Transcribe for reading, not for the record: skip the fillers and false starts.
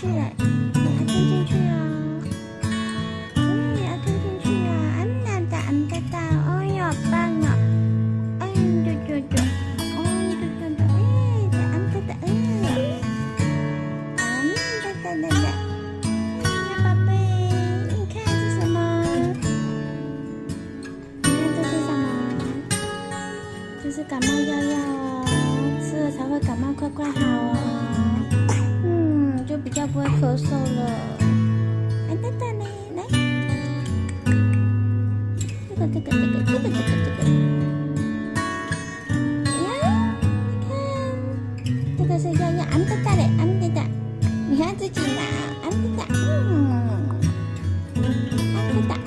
去了，你要吞进去哦。要吞进去啊！哒，哎呦，棒哦！哎，对，哦，对，哎，哒，哎呀，宝贝，你看这是什么？你看这是什么？这是感冒药哦，吃了才会感冒快好哦。就比较不会咳嗽了。哎，哒嘞，来，这个。呀，你看，这个是药，哒嘞，哒，你看自己拿，哒，哒。